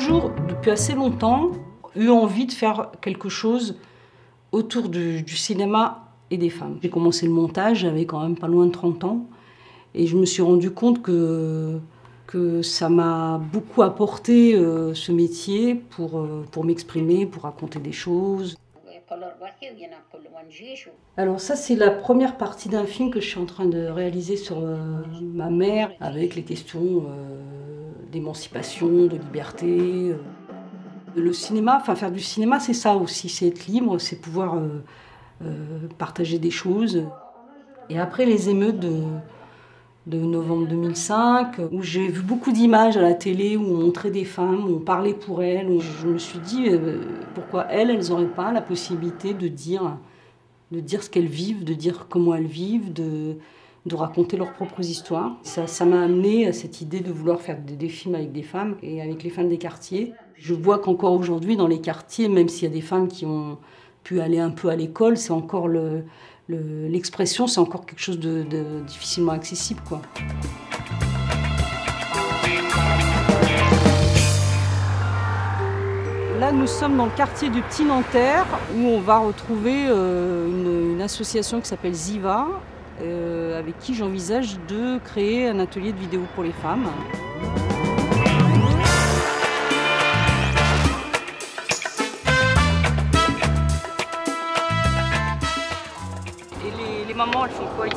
toujours, depuis assez longtemps, eu envie de faire quelque chose autour du cinéma et des femmes. J'ai commencé le montage, j'avais quand même pas loin de 30 ans, et je me suis rendu compte que ça m'a beaucoup apporté ce métier pour m'exprimer, pour raconter des choses. Alors ça, c'est la première partie d'un film que je suis en train de réaliser sur ma mère, avec les questions d'émancipation, de liberté. Le cinéma, enfin faire du cinéma, c'est ça aussi, c'est être libre, c'est pouvoir partager des choses. Et après les émeutes de novembre 2005, où j'ai vu beaucoup d'images à la télé, où on montrait des femmes, où on parlait pour elles, où je me suis dit pourquoi elles n'auraient pas la possibilité de dire ce qu'elles vivent, de dire comment elles vivent, de raconter leurs propres histoires. Ça m'a amené à cette idée de vouloir faire des films avec des femmes et avec les femmes des quartiers. Je vois qu'encore aujourd'hui, dans les quartiers, même s'il y a des femmes qui ont pu aller un peu à l'école, c'est encore l'expression, c'est encore quelque chose de difficilement accessible, quoi. Là, nous sommes dans le quartier du Petit Nanterre, où on va retrouver une association qui s'appelle Ziva, avec qui j'envisage de créer un atelier de vidéo pour les femmes. Et les mamans, elles font quoi ici?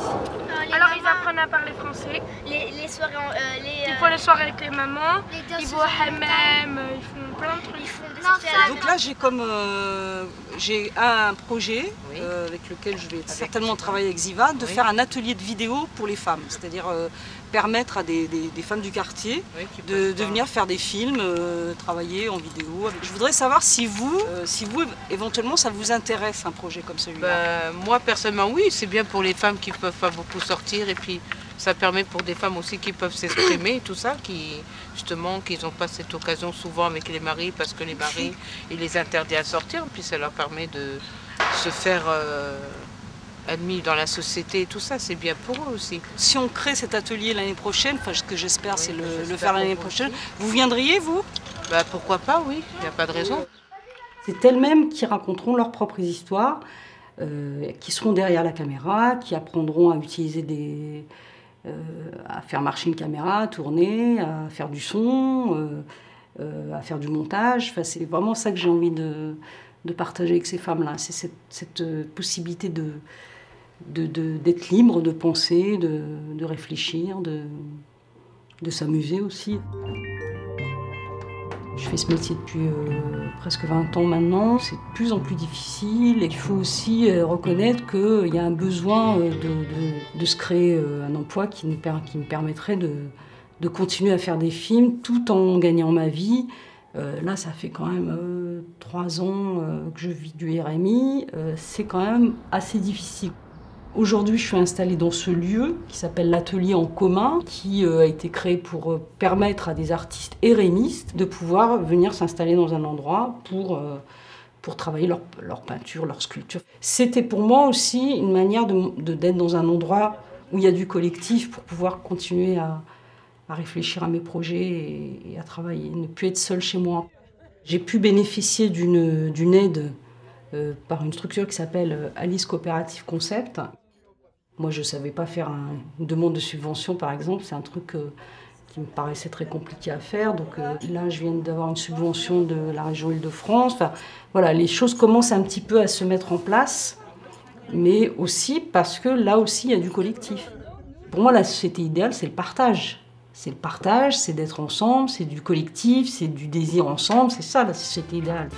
Alors ils apprennent à parler français. Les soirées, Ils font les soirées avec les mamans, ils vont au hammam, ils font plein de trucs. Donc là, j'ai un projet avec lequel je vais certainement travailler avec Ziva, de faire un atelier de vidéo pour les femmes, c'est-à-dire permettre à des femmes du quartier de venir faire des films, travailler en vidéo. Je voudrais savoir si vous, éventuellement, ça vous intéresse un projet comme celui-là. Moi, personnellement, oui, c'est bien pour les femmes qui ne peuvent pas beaucoup sortir, et puis ça permet pour des femmes aussi qui peuvent s'exprimer et tout ça, justement, qu'ils n'ont pas cette occasion souvent avec les maris, parce que les maris, ils les interdisent à sortir, puis ça leur permet de se faire admis dans la société et tout ça, c'est bien pour eux aussi. Si on crée cet atelier l'année prochaine, enfin ce que j'espère c'est le faire l'année prochaine, vous viendriez vous? Pourquoi pas, oui, il n'y a pas de raison. C'est elles-mêmes qui raconteront leurs propres histoires, qui seront derrière la caméra, qui apprendront à utiliser à faire marcher une caméra, à tourner, à faire du son, à faire du montage. Enfin, c'est vraiment ça que j'ai envie de partager avec ces femmes-là. C'est cette possibilité d'être libre, de penser, de réfléchir, de s'amuser aussi. Je fais ce métier depuis presque 20 ans maintenant. C'est de plus en plus difficile. Il faut aussi reconnaître qu'il y a un besoin de se créer un emploi qui me permettrait de continuer à faire des films tout en gagnant ma vie. Là, ça fait quand même 3 ans que je vis du RMI. C'est quand même assez difficile. Aujourd'hui, je suis installée dans ce lieu qui s'appelle l'Atelier en commun, qui a été créé pour permettre à des artistes RMistes de pouvoir venir s'installer dans un endroit pour travailler leur peinture, leur sculpture. C'était pour moi aussi une manière d'être dans un endroit où il y a du collectif pour pouvoir continuer à réfléchir à mes projets et à travailler, ne plus être seule chez moi. J'ai pu bénéficier d'une aide par une structure qui s'appelle Alice Coopérative Concept. Moi, je ne savais pas faire une demande de subvention, par exemple. C'est un truc qui me paraissait très compliqué à faire. Donc là, je viens d'avoir une subvention de la région Île-de-France. Enfin, voilà, les choses commencent un petit peu à se mettre en place, mais aussi parce que là aussi, il y a du collectif. Pour moi, la société idéale, c'est le partage. C'est le partage, c'est d'être ensemble, c'est du collectif, c'est du désir ensemble. C'est ça, la société idéale.